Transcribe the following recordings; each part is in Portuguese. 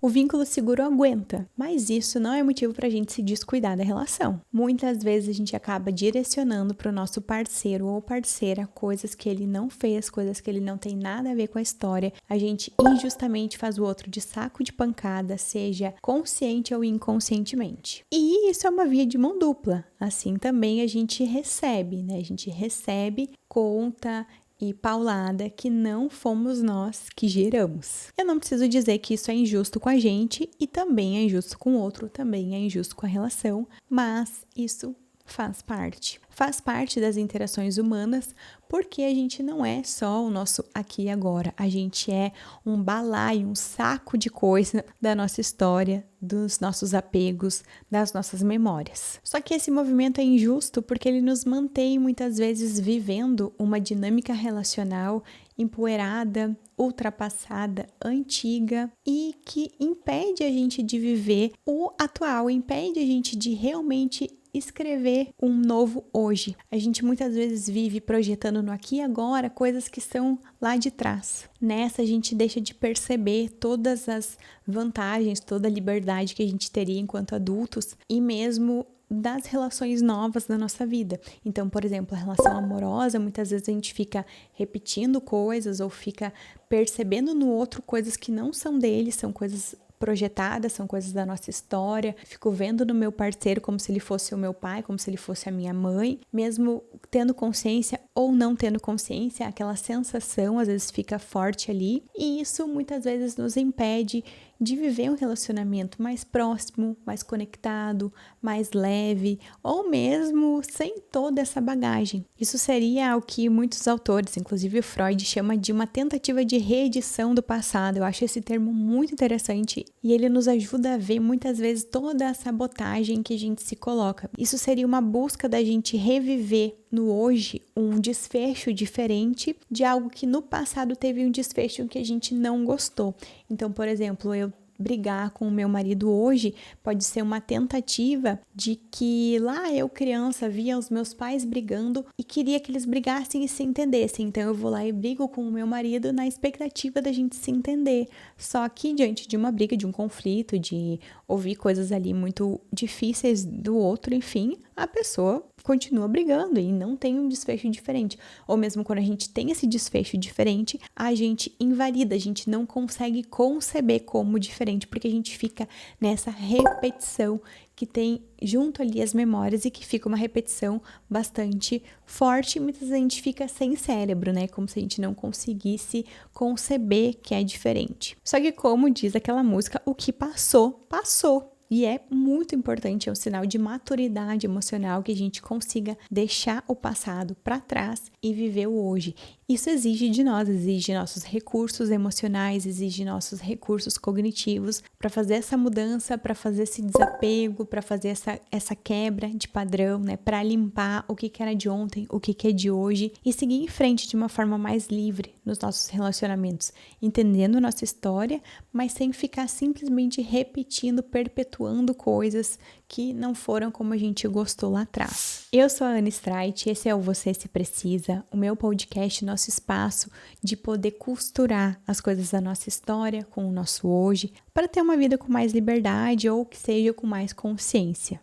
O vínculo seguro aguenta, mas isso não é motivo para a gente se descuidar da relação. Muitas vezes a gente acaba direcionando para o nosso parceiro ou parceira coisas que ele não fez, coisas que ele não tem nada a ver com a história. A gente injustamente faz o outro de saco de pancada, seja consciente ou inconscientemente. E isso é uma via de mão dupla. Assim também a gente recebe, né? A gente recebe conta e paulada que não fomos nós que geramos. Eu não preciso dizer que isso é injusto com a gente e também é injusto com o outro, também é injusto com a relação, mas isso faz parte. Faz parte das interações humanas, porque a gente não é só o nosso aqui e agora, a gente é um balaio, um saco de coisa da nossa história, dos nossos apegos, das nossas memórias. Só que esse movimento é injusto porque ele nos mantém muitas vezes vivendo uma dinâmica relacional empoeirada, ultrapassada, antiga e que impede a gente de viver o atual, impede a gente de realmente escrever um novo hoje. A gente muitas vezes vive projetando no aqui e agora coisas que estão lá de trás. Nessa a gente deixa de perceber todas as vantagens, toda a liberdade que a gente teria enquanto adultos e mesmo das relações novas da nossa vida. Então, por exemplo, a relação amorosa, muitas vezes a gente fica repetindo coisas ou fica percebendo no outro coisas que não são dele, são coisas projetadas, são coisas da nossa história. Fico vendo no meu parceiro como se ele fosse o meu pai, como se ele fosse a minha mãe, mesmo tendo consciência ou não tendo consciência, aquela sensação às vezes fica forte ali, e isso muitas vezes nos impede de viver um relacionamento mais próximo, mais conectado, mais leve, ou mesmo sem toda essa bagagem. Isso seria o que muitos autores, inclusive Freud, chama de uma tentativa de reedição do passado. Eu acho esse termo muito interessante e ele nos ajuda a ver muitas vezes toda a sabotagem que a gente se coloca. Isso seria uma busca da gente reviver no hoje um desfecho diferente de algo que no passado teve um desfecho que a gente não gostou. Então, por exemplo, eu brigar com o meu marido hoje pode ser uma tentativa de que lá eu criança via os meus pais brigando e queria que eles brigassem e se entendessem, então eu vou lá e brigo com o meu marido na expectativa da gente se entender, só que diante de uma briga, de um conflito, de ouvir coisas ali muito difíceis do outro, enfim, a pessoa continua brigando e não tem um desfecho diferente. Ou mesmo quando a gente tem esse desfecho diferente, a gente invalida, a gente não consegue conceber como diferente, porque a gente fica nessa repetição que tem junto ali as memórias e que fica uma repetição bastante forte e muitas vezes a gente fica sem cérebro, né? Como se a gente não conseguisse conceber que é diferente. Só que como diz aquela música, o que passou, passou. E é muito importante, é um sinal de maturidade emocional que a gente consiga deixar o passado para trás e viver o hoje. Isso exige de nós, exige nossos recursos emocionais, exige nossos recursos cognitivos para fazer essa mudança, para fazer esse desapego, para fazer essa quebra de padrão, né? Para limpar o que era de ontem, o que é de hoje e seguir em frente de uma forma mais livre nos nossos relacionamentos, entendendo nossa história, mas sem ficar simplesmente repetindo, perpetuando coisas que não foram como a gente gostou lá atrás. Eu sou a Ana Streit, esse é o Você Se Precisa, o meu podcast, nosso espaço de poder costurar as coisas da nossa história com o nosso hoje, para ter uma vida com mais liberdade ou que seja com mais consciência.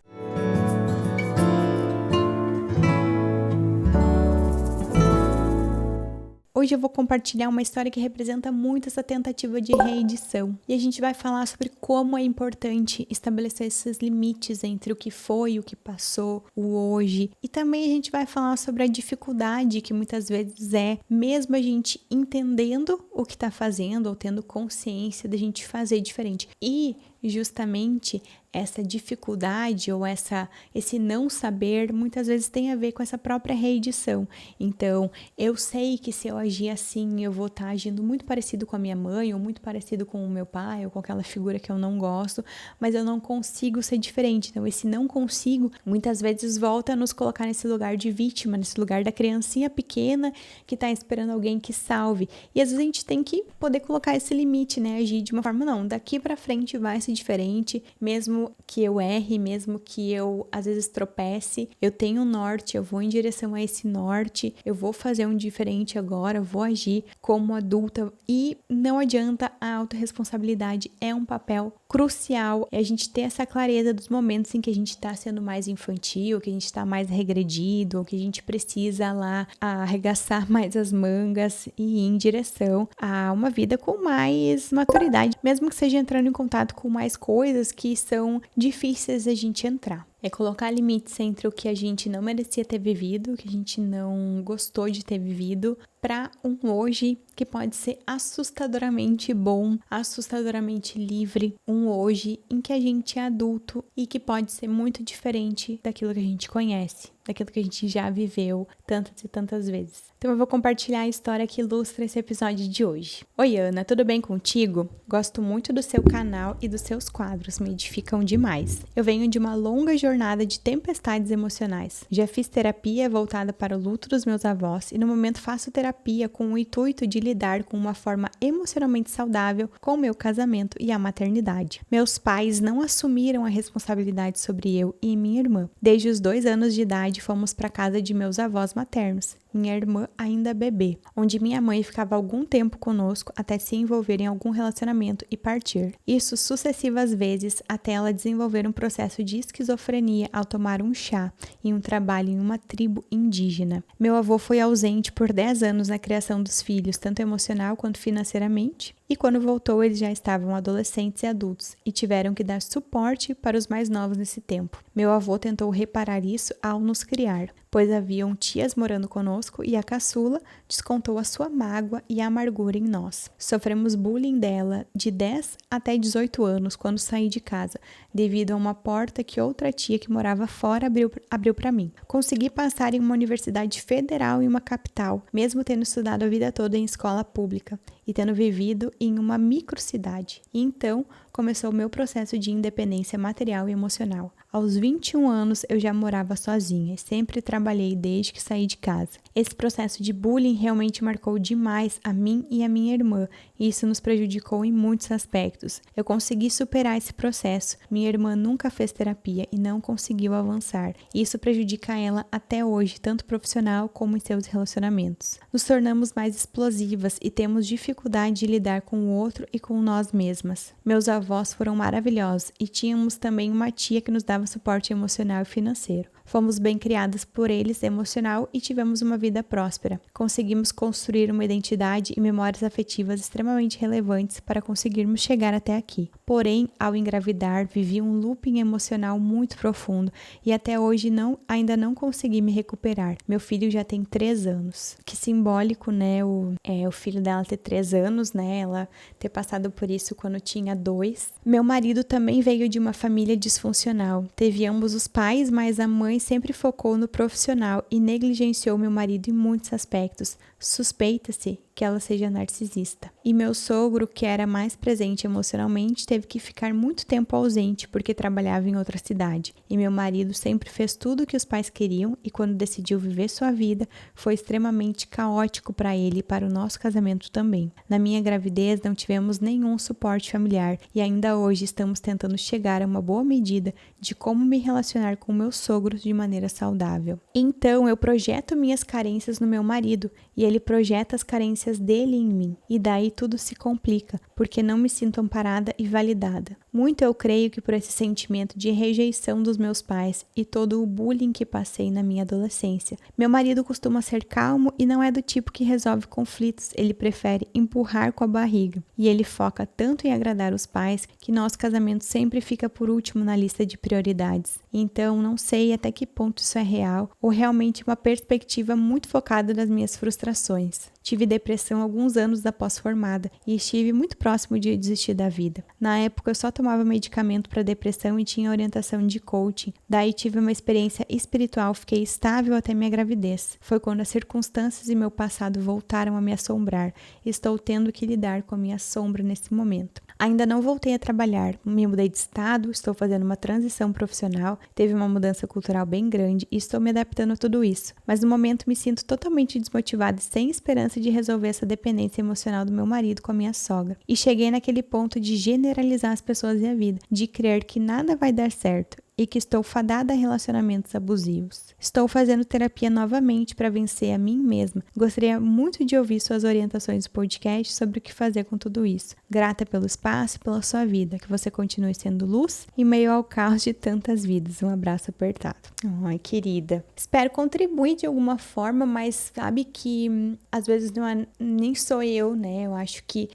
Hoje eu vou compartilhar uma história que representa muito essa tentativa de reedição. E a gente vai falar sobre como é importante estabelecer esses limites entre o que foi, o que passou, o hoje. E também a gente vai falar sobre a dificuldade que muitas vezes é, mesmo a gente entendendo o que está fazendo ou tendo consciência da gente fazer diferente. E justamente essa dificuldade ou esse não saber muitas vezes tem a ver com essa própria reedição. Então, eu sei que se eu agir assim, eu vou estar agindo muito parecido com a minha mãe ou muito parecido com o meu pai ou com aquela figura que eu não gosto, mas eu não consigo ser diferente. Então, esse não consigo, muitas vezes volta a nos colocar nesse lugar de vítima, nesse lugar da criancinha pequena que está esperando alguém que salve. E às vezes a gente tem que poder colocar esse limite, né? Agir de uma forma, não, daqui para frente vai ser diferente, mesmo que eu erre, mesmo que eu às vezes tropece, eu tenho um norte, eu vou em direção a esse norte, eu vou fazer um diferente agora, eu vou agir como adulta e não adianta, a autorresponsabilidade é um papel crucial, é a gente ter essa clareza dos momentos em que a gente está sendo mais infantil, que a gente está mais regredido, que a gente precisa lá arregaçar mais as mangas e ir em direção a uma vida com mais maturidade, mesmo que seja entrando em contato com mais coisas que são difíceis a gente entrar. É colocar limites entre o que a gente não merecia ter vivido, o que a gente não gostou de ter vivido, para um hoje que pode ser assustadoramente bom, assustadoramente livre, um hoje em que a gente é adulto e que pode ser muito diferente daquilo que a gente conhece, daquilo que a gente já viveu tantas e tantas vezes. Então eu vou compartilhar a história que ilustra esse episódio de hoje. Oi Ana, tudo bem contigo? Gosto muito do seu canal e dos seus quadros, me edificam demais. Eu venho de uma longa jornada de tempestades emocionais. Já fiz terapia voltada para o luto dos meus avós e no momento faço terapia com o intuito de lidar com uma forma emocionalmente saudável com o meu casamento e a maternidade. Meus pais não assumiram a responsabilidade sobre eu e minha irmã. Desde os 2 anos de idade fomos para a casa de meus avós maternos, minha irmã ainda bebê, onde minha mãe ficava algum tempo conosco até se envolver em algum relacionamento e partir. Isso sucessivas vezes até ela desenvolver um processo de esquizofrenia ao tomar um chá em um trabalho em uma tribo indígena. Meu avô foi ausente por 10 anos na criação dos filhos, tanto emocional quanto financeiramente. E quando voltou, eles já estavam adolescentes e adultos e tiveram que dar suporte para os mais novos nesse tempo. Meu avô tentou reparar isso ao nos criar, pois haviam tias morando conosco e a caçula descontou a sua mágoa e a amargura em nós. Sofremos bullying dela de 10 até 18 anos quando saí de casa, devido a uma porta que outra tia que morava fora abriu para mim. Consegui passar em uma universidade federal em uma capital, mesmo tendo estudado a vida toda em escola pública e tendo vivido em uma microcidade. E então começou o meu processo de independência material e emocional. Aos 21 anos eu já morava sozinha e sempre trabalhei desde que saí de casa. Esse processo de bullying realmente marcou demais a mim e a minha irmã e isso nos prejudicou em muitos aspectos. Eu consegui superar esse processo. Minha irmã nunca fez terapia e não conseguiu avançar. E isso prejudica ela até hoje, tanto profissional como em seus relacionamentos. Nos tornamos mais explosivas e temos dificuldade de lidar com o outro e com nós mesmas. Meus avós foram maravilhosos e tínhamos também uma tia que nos dava suporte emocional e financeiro. Fomos bem criadas por eles emocional e tivemos uma vida próspera. Conseguimos construir uma identidade e memórias afetivas extremamente relevantes para conseguirmos chegar até aqui. Porém, ao engravidar, vivi um looping emocional muito profundo e até hoje ainda não consegui me recuperar. Meu filho já tem 3 anos. Que simbólico, né? O filho dela ter 3 anos, né? Ela ter passado por isso quando tinha 2. Meu marido também veio de uma família disfuncional. Teve ambos os pais, mas a mãe sempre focou no profissional e negligenciou meu marido em muitos aspectos. Suspeita-se que ela seja narcisista. E meu sogro, que era mais presente emocionalmente, teve que ficar muito tempo ausente porque trabalhava em outra cidade. E meu marido sempre fez tudo o que os pais queriam e quando decidiu viver sua vida, foi extremamente caótico para ele e para o nosso casamento também. Na minha gravidez não tivemos nenhum suporte familiar e ainda hoje estamos tentando chegar a uma boa medida de como me relacionar com meus sogros de maneira saudável. Então eu projeto minhas carências no meu marido e ele projeta as carências dele em mim. E daí tudo se complica, porque não me sinto amparada e validada. Muito eu creio que por esse sentimento de rejeição dos meus pais e todo o bullying que passei na minha adolescência. Meu marido costuma ser calmo e não é do tipo que resolve conflitos, ele prefere empurrar com a barriga. E ele foca tanto em agradar os pais que nosso casamento sempre fica por último na lista de prioridades. Então não sei até que ponto isso é real ou realmente uma perspectiva muito focada nas minhas frustrações. Tive depressão alguns anos após formada e estive muito próximo de desistir da vida. Na época eu só tomava medicamento para depressão e tinha orientação de coaching. Daí tive uma experiência espiritual, fiquei estável até minha gravidez. Foi quando as circunstâncias e meu passado voltaram a me assombrar. Estou tendo que lidar com a minha sombra nesse momento. Ainda não voltei a trabalhar, me mudei de estado, estou fazendo uma transição profissional, teve uma mudança cultural bem grande e estou me adaptando a tudo isso. Mas no momento me sinto totalmente desmotivada e sem esperança chance de resolver essa dependência emocional do meu marido com a minha sogra. E cheguei naquele ponto de generalizar as pessoas e a vida, de crer que nada vai dar certo e que estou fadada a relacionamentos abusivos. Estou fazendo terapia novamente para vencer a mim mesma. Gostaria muito de ouvir suas orientações do podcast sobre o que fazer com tudo isso. Grata pelo espaço e pela sua vida, que você continue sendo luz em meio ao caos de tantas vidas. Um abraço apertado. Ai, querida. Espero contribuir de alguma forma, mas sabe que às vezes nem sou eu, né? Eu acho que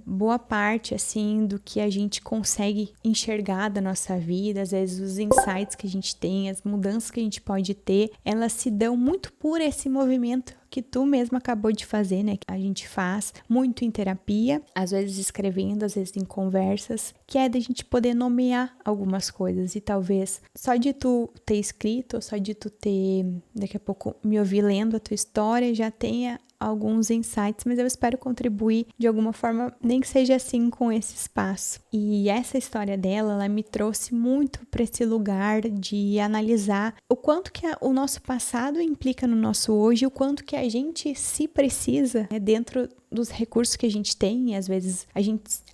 boa parte, assim, do que a gente consegue enxergar da nossa vida, às vezes os insights que a gente tem, as mudanças que a gente pode ter, elas se dão muito por esse movimento que tu mesma acabou de fazer, né? Que a gente faz muito em terapia, às vezes escrevendo, às vezes em conversas, que é da gente poder nomear algumas coisas. E talvez só de tu ter escrito, ou só de tu ter, daqui a pouco, me ouvir lendo a tua história, já tenha alguns insights, mas eu espero contribuir de alguma forma, nem que seja assim, com esse espaço. E essa história dela, ela me trouxe muito para esse lugar de analisar o quanto que o nosso passado implica no nosso hoje, o quanto que a gente se precisa, né, dentro dos recursos que a gente tem, e às vezes a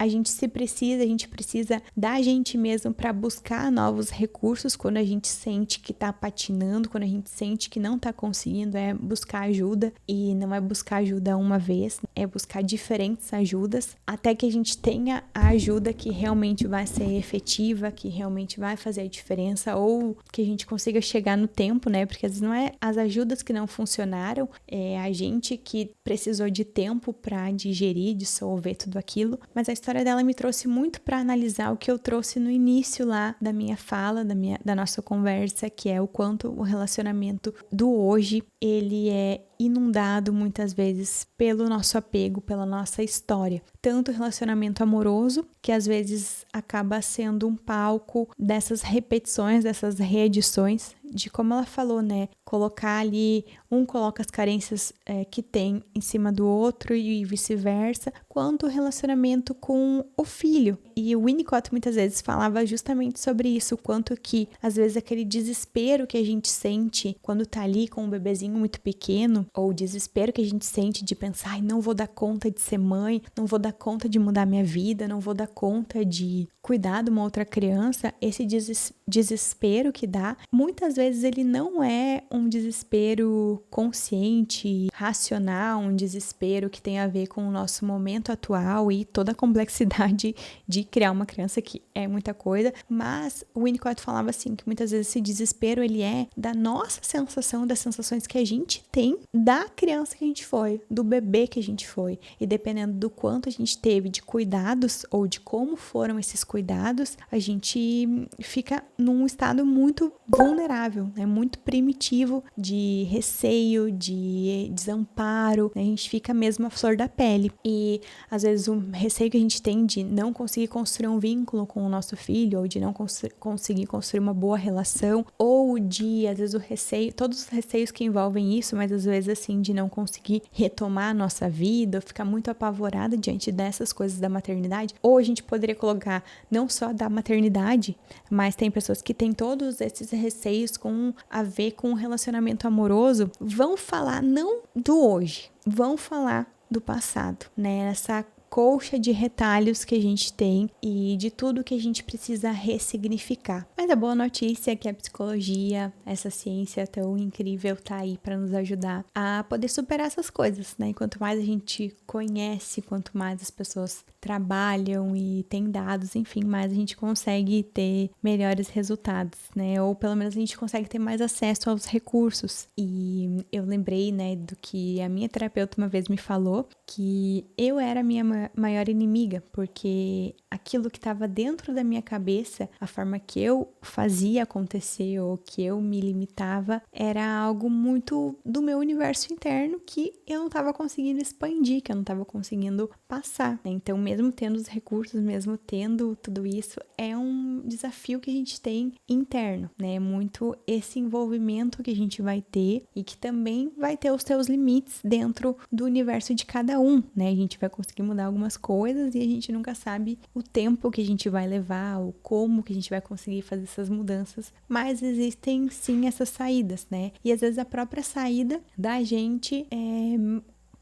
gente precisa da gente mesmo para buscar novos recursos quando a gente sente que tá patinando, quando a gente sente que não tá conseguindo, é buscar ajuda, e não é buscar ajuda uma vez, é buscar diferentes ajudas, até que a gente tenha a ajuda que realmente vai ser efetiva, que realmente vai fazer a diferença, ou que a gente consiga chegar no tempo, né, porque às vezes não é as ajudas que não funcionaram, é a gente que precisou de tempo para digerir, dissolver tudo aquilo, mas a história dela me trouxe muito para analisar o que eu trouxe no início lá da minha fala, da nossa conversa, que é o quanto o relacionamento do hoje, ele é inundado muitas vezes pelo nosso apego, pela nossa história. Tanto o relacionamento amoroso, que às vezes acaba sendo um palco dessas repetições, dessas reedições, de como ela falou, né? Colocar ali, um coloca as carências que tem em cima do outro e vice-versa, quanto o relacionamento com o filho. E o Winnicott muitas vezes falava justamente sobre isso, o quanto que, às vezes, aquele desespero que a gente sente quando tá ali com um bebezinho muito pequeno, ou o desespero que a gente sente de pensar, ai, não vou dar conta de ser mãe, não vou dar conta de mudar minha vida, não vou dar conta de cuidar de uma outra criança, esse desespero que dá, muitas vezes ele não é um desespero consciente, racional, um desespero que tem a ver com o nosso momento atual e toda a complexidade de criar uma criança, que é muita coisa, mas o Winnicott falava assim, que muitas vezes esse desespero ele é da nossa sensação, das sensações que a gente tem da criança que a gente foi, do bebê que a gente foi, e dependendo do quanto a gente teve de cuidados ou de como foram esses cuidados, a gente fica num estado muito vulnerável, né? Muito primitivo, de receio, de desamparo, né? A gente fica mesmo à flor da pele, e às vezes o receio que a gente tem de não conseguir construir um vínculo com o nosso filho, ou de não conseguir construir uma boa relação, ou de, às vezes, o receio, todos os receios que envolvem isso, mas às vezes assim, de não conseguir retomar a nossa vida, ou ficar muito apavorada diante dessas coisas da maternidade, ou a gente poderia colocar não só da maternidade, mas tem pessoas que têm todos esses receios com a ver com o relacionamento amoroso, vão falar não do hoje, vão falar do passado, né? Essa colcha de retalhos que a gente tem e de tudo que a gente precisa ressignificar. Mas a boa notícia é que a psicologia, essa ciência tão incrível, tá aí para nos ajudar a poder superar essas coisas, né? E quanto mais a gente conhece, quanto mais as pessoas trabalham e têm dados, enfim, mais a gente consegue ter melhores resultados, né? Ou pelo menos a gente consegue ter mais acesso aos recursos. E eu lembrei, né, do que a minha terapeuta uma vez me falou, que eu era a minha maior inimiga, porque aquilo que estava dentro da minha cabeça, a forma que eu fazia acontecer ou que eu me limitava, era algo muito do meu universo interno que eu não estava conseguindo expandir, que eu não estava conseguindo passar, né? Então, mesmo tendo os recursos, mesmo tendo tudo isso, é um desafio que a gente tem interno, né? Muito esse envolvimento que a gente vai ter e que também vai ter os seus limites dentro do universo de cada um, né? A gente vai conseguir mudar algumas coisas e a gente nunca sabe o tempo que a gente vai levar ou como que a gente vai conseguir fazer essas mudanças, mas existem sim essas saídas, né? E às vezes a própria saída da gente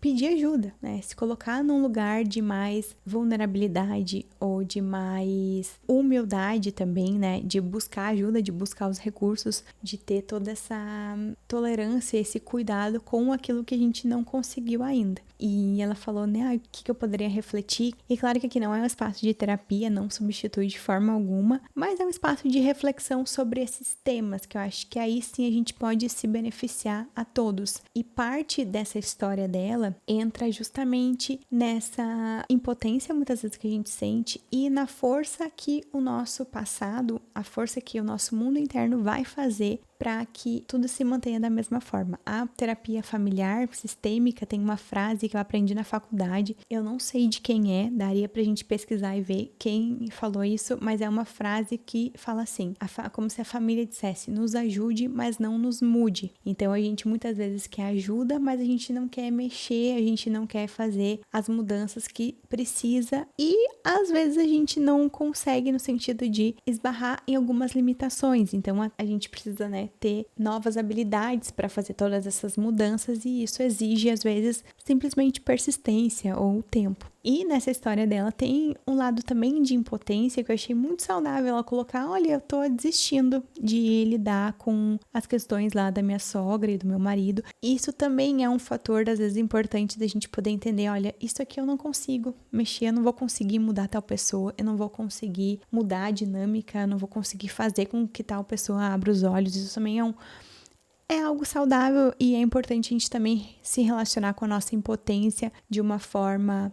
pedir ajuda, né? Se colocar num lugar de mais vulnerabilidade ou de mais humildade também, né? De buscar ajuda, de buscar os recursos, de ter toda essa tolerância, esse cuidado com aquilo que a gente não conseguiu ainda. E ela falou, né, o que eu poderia refletir? E claro que aqui não é um espaço de terapia, não substitui de forma alguma, mas é um espaço de reflexão sobre esses temas, que eu acho que aí sim a gente pode se beneficiar a todos. E parte dessa história dela entra justamente nessa impotência muitas vezes que a gente sente e na força que o nosso passado, a força que o nosso mundo interno vai fazer para que tudo se mantenha da mesma forma. A terapia familiar sistêmica tem uma frase que eu aprendi na faculdade, eu não sei de quem é, daria pra gente pesquisar e ver quem falou isso, mas é uma frase que fala assim, como se a família dissesse, nos ajude, mas não nos mude. Então a gente muitas vezes quer ajuda, mas a gente não quer mexer, a gente não quer fazer as mudanças que precisa e às vezes a gente não consegue no sentido de esbarrar em algumas limitações. Então a gente precisa, né, ter novas habilidades para fazer todas essas mudanças e isso exige às vezes simplesmente persistência ou tempo. E nessa história dela tem um lado também de impotência que eu achei muito saudável ela colocar, olha, eu tô desistindo de lidar com as questões lá da minha sogra e do meu marido. Isso também é um fator, às vezes, importante da gente poder entender, olha, isso aqui eu não consigo mexer, eu não vou conseguir mudar tal pessoa, eu não vou conseguir mudar a dinâmica, eu não vou conseguir fazer com que tal pessoa abra os olhos. Isso também é algo saudável e é importante a gente também se relacionar com a nossa impotência de uma forma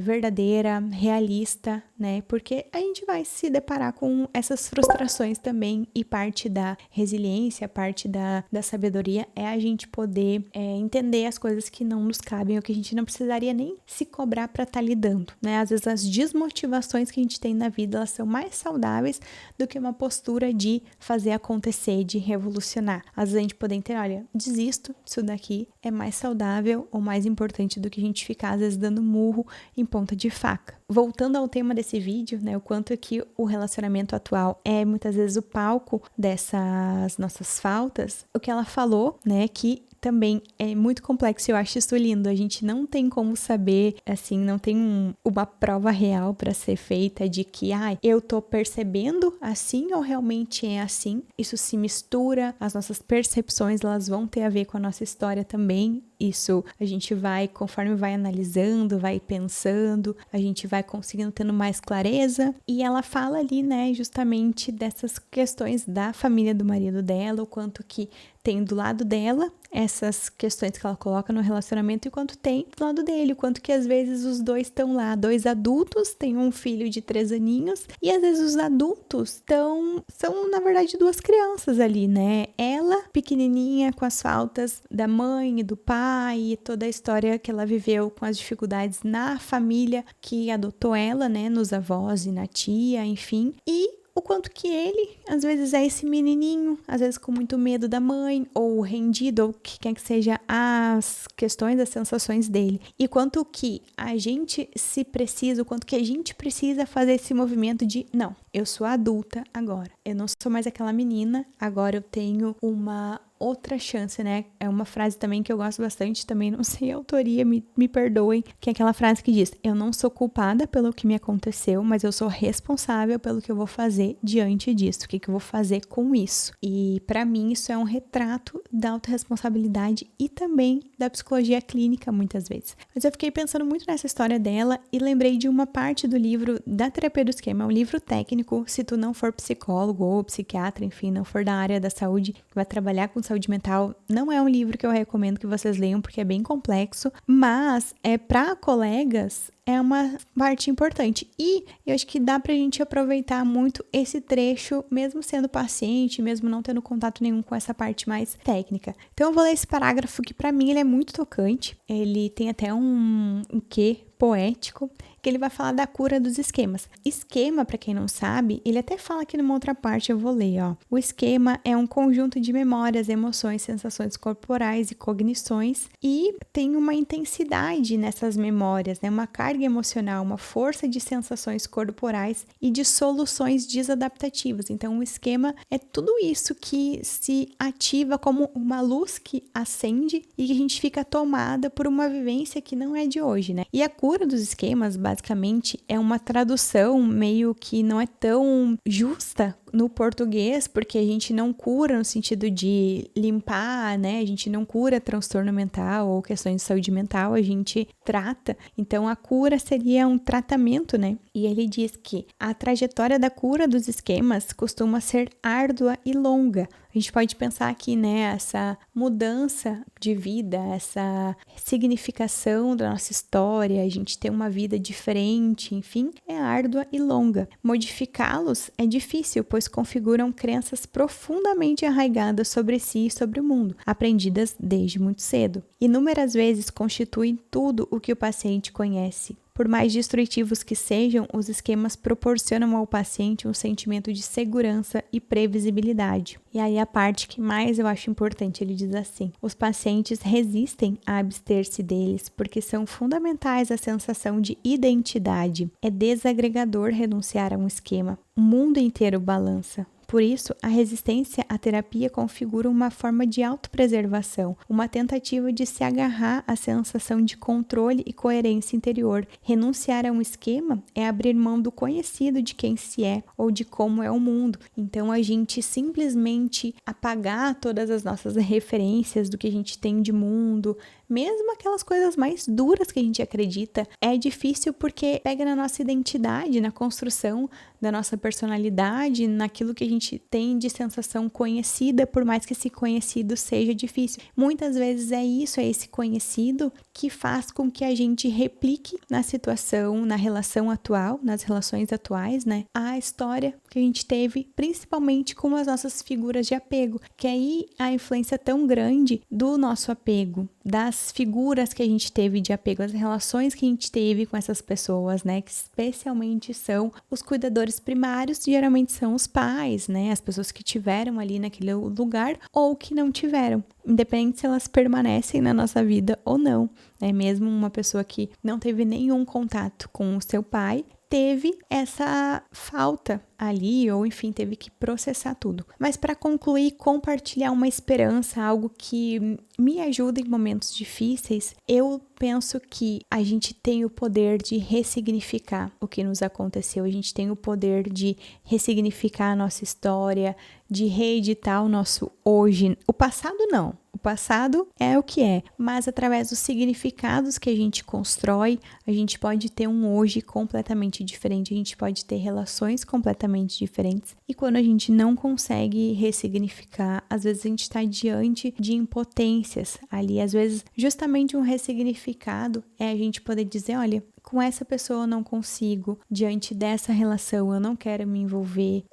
verdadeira, realista, né? Porque a gente vai se deparar com essas frustrações também e parte da resiliência, parte da sabedoria é a gente poder entender as coisas que não nos cabem ou que a gente não precisaria nem se cobrar para estar lidando, né? Às vezes as desmotivações que a gente tem na vida, elas são mais saudáveis do que uma postura de fazer acontecer, de revolucionar. Às vezes a gente poder entender, olha, desisto disso daqui, é mais saudável ou mais importante do que a gente ficar, às vezes, dando murro em ponta de faca. Voltando ao tema desse vídeo, né, o quanto que o relacionamento atual é muitas vezes o palco dessas nossas faltas, o que ela falou, né, que também é muito complexo, eu acho isso lindo, a gente não tem como saber, assim, não tem uma prova real para ser feita de que, eu tô percebendo assim ou realmente é assim, isso se mistura, as nossas percepções, elas vão ter a ver com a nossa história também, isso a gente vai, conforme vai analisando, vai pensando, a gente vai conseguindo tendo mais clareza, e ela fala ali, né, justamente dessas questões da família do marido dela, o quanto que tem do lado dela essas questões que ela coloca no relacionamento e quanto tem do lado dele, o quanto que às vezes os dois estão lá, dois adultos, têm um filho de 3 aninhos e às vezes os adultos são na verdade 2 crianças ali, né? Ela pequenininha com as faltas da mãe e do pai e toda a história que ela viveu com as dificuldades na família que adotou ela, né? Nos avós e na tia, enfim, e o quanto que ele, às vezes, é esse menininho, às vezes com muito medo da mãe, ou rendido, ou o que quer que seja as questões, as sensações dele. E quanto que a gente se precisa, o quanto que a gente precisa fazer esse movimento de, não, eu sou adulta agora, eu não sou mais aquela menina, agora eu tenho uma outra chance, né? É uma frase também que eu gosto bastante, também não sei a autoria, me perdoem, que é aquela frase que diz, eu não sou culpada pelo que me aconteceu, mas eu sou responsável pelo que eu vou fazer diante disso, o que eu vou fazer com isso. E pra mim isso é um retrato da autorresponsabilidade e também da psicologia clínica, muitas vezes. Mas eu fiquei pensando muito nessa história dela e lembrei de uma parte do livro da Terapia do Esquema, é um livro técnico, se tu não for psicólogo ou psiquiatra, enfim, não for da área da saúde, que vai trabalhar com saúde mental, não é um livro que eu recomendo que vocês leiam porque é bem complexo, mas para colegas é uma parte importante e eu acho que dá pra gente aproveitar muito esse trecho, mesmo sendo paciente, mesmo não tendo contato nenhum com essa parte mais técnica. Então eu vou ler esse parágrafo que pra mim ele é muito tocante, ele tem até um quê poético, que ele vai falar da cura dos esquemas. Esquema, para quem não sabe, ele até fala aqui numa outra parte, eu vou ler, ó. O esquema é um conjunto de memórias, emoções, sensações corporais e cognições, e tem uma intensidade nessas memórias, né? Uma carga emocional, uma força de sensações corporais e de soluções desadaptativas. Então, o esquema é tudo isso que se ativa como uma luz que acende e que a gente fica tomada por uma vivência que não é de hoje, né? E a cura dos esquemas, basicamente, é uma tradução meio que não é tão justa no português, porque a gente não cura no sentido de limpar, né? A gente não cura transtorno mental ou questões de saúde mental, a gente trata. Então, a cura seria um tratamento, né? E ele diz que a trajetória da cura dos esquemas costuma ser árdua e longa. A gente pode pensar aqui, né, essa mudança de vida, essa significação da nossa história, a gente ter uma vida diferente, enfim, é árdua e longa. Modificá-los é difícil, pois configuram crenças profundamente arraigadas sobre si e sobre o mundo, aprendidas desde muito cedo. Inúmeras vezes constituem tudo o que o paciente conhece. Por mais destrutivos que sejam, os esquemas proporcionam ao paciente um sentimento de segurança e previsibilidade. E aí a parte que mais eu acho importante, ele diz assim: os pacientes resistem a abster-se deles porque são fundamentais à sensação de identidade. É desagregador renunciar a um esquema. O mundo inteiro balança. Por isso, a resistência à terapia configura uma forma de autopreservação, uma tentativa de se agarrar à sensação de controle e coerência interior. Renunciar a um esquema é abrir mão do conhecido de quem se é ou de como é o mundo. Então, a gente simplesmente apagar todas as nossas referências do que a gente tem de mundo, mesmo aquelas coisas mais duras que a gente acredita, é difícil porque pega na nossa identidade, na construção da nossa personalidade, naquilo que a gente tem de sensação conhecida, por mais que esse conhecido seja difícil. Muitas vezes é isso, é esse conhecido que faz com que a gente replique na situação, na relação atual, nas relações atuais, né? A história que a gente teve, principalmente com as nossas figuras de apego, que aí a influência tão grande do nosso apego, das figuras que a gente teve de apego, as relações que a gente teve com essas pessoas, né? Que especialmente são os cuidadores primários, geralmente são os pais, né? As pessoas que tiveram ali naquele lugar ou que não tiveram, independente se elas permanecem na nossa vida ou não, né? Mesmo uma pessoa que não teve nenhum contato com o seu pai, teve essa falta ali, ou enfim, teve que processar tudo. Mas para concluir, compartilhar uma esperança, algo que me ajuda em momentos difíceis, eu penso que a gente tem o poder de ressignificar o que nos aconteceu, a gente tem o poder de ressignificar a nossa história, de reeditar o nosso hoje. O passado não. O passado é o que é, mas através dos significados que a gente constrói, a gente pode ter um hoje completamente diferente, a gente pode ter relações completamente diferentes. E quando a gente não consegue ressignificar, às vezes a gente está diante de impotências ali, às vezes justamente um ressignificado é a gente poder dizer, olha, com essa pessoa eu não consigo, diante dessa relação eu não quero me envolver,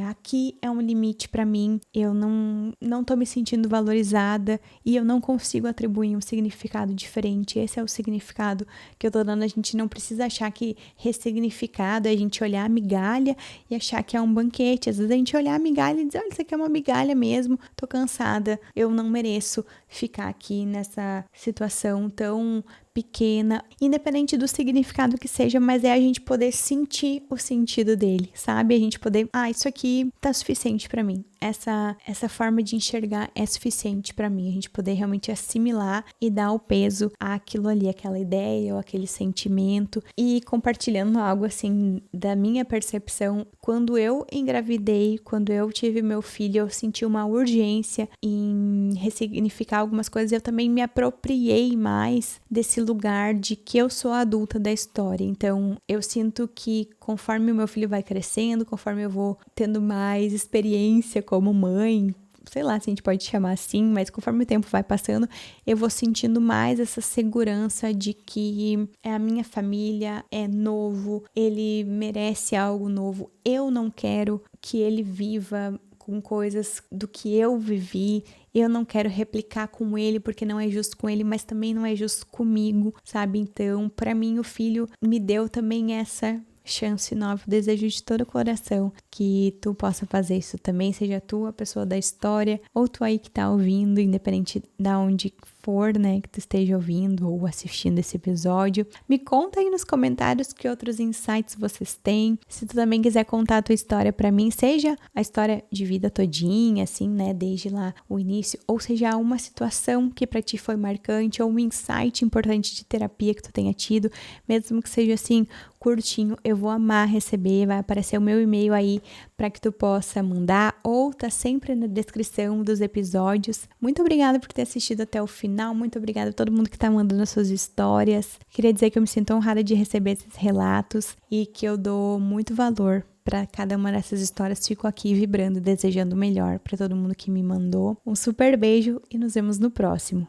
aqui é um limite para mim, eu não tô me sentindo valorizada e eu não consigo atribuir um significado diferente, esse é o significado que eu tô dando. A gente não precisa achar que ressignificado é a gente olhar a migalha e achar que é um banquete, às vezes a gente olhar a migalha e dizer, olha, isso aqui é uma migalha mesmo, tô cansada, eu não mereço ficar aqui nessa situação tão pequena, independente do significado que seja, mas é a gente poder sentir o sentido dele, sabe? A gente poder, isso aqui tá suficiente pra mim. Essa forma de enxergar é suficiente pra mim, a gente poder realmente assimilar e dar o peso àquilo ali, aquela ideia ou aquele sentimento. E compartilhando algo assim da minha percepção, quando eu engravidei, quando eu tive meu filho, eu senti uma urgência em ressignificar algumas coisas. Eu também me apropriei mais desse lugar de que eu sou a adulta da história. Então, eu sinto que conforme o meu filho vai crescendo, conforme eu vou tendo mais experiência como mãe, sei lá se a gente pode chamar assim, mas conforme o tempo vai passando, eu vou sentindo mais essa segurança de que é a minha família, é novo, ele merece algo novo. Eu não quero que ele viva com coisas do que eu vivi. Eu não quero replicar com ele porque não é justo com ele, mas também não é justo comigo, sabe? Então, para mim, o filho me deu também essa chance nova. Eu desejo de todo o coração que tu possa fazer isso também, seja tu a pessoa da história ou tu aí que tá ouvindo, independente da onde for, né, que tu esteja ouvindo ou assistindo esse episódio. Me conta aí nos comentários que outros insights vocês têm. Se tu também quiser contar a tua história pra mim, seja a história de vida todinha, assim, né, desde lá o início, ou seja uma situação que pra ti foi marcante ou um insight importante de terapia que tu tenha tido, mesmo que seja assim, curtinho, eu vou amar receber, vai aparecer o meu e-mail aí para que tu possa mandar ou tá sempre na descrição dos episódios. Muito obrigada por ter assistido até o final, muito obrigada a todo mundo que tá mandando as suas histórias. Queria dizer que eu me sinto honrada de receber esses relatos e que eu dou muito valor para cada uma dessas histórias. Fico aqui vibrando, desejando o melhor para todo mundo que me mandou. Um super beijo e nos vemos no próximo.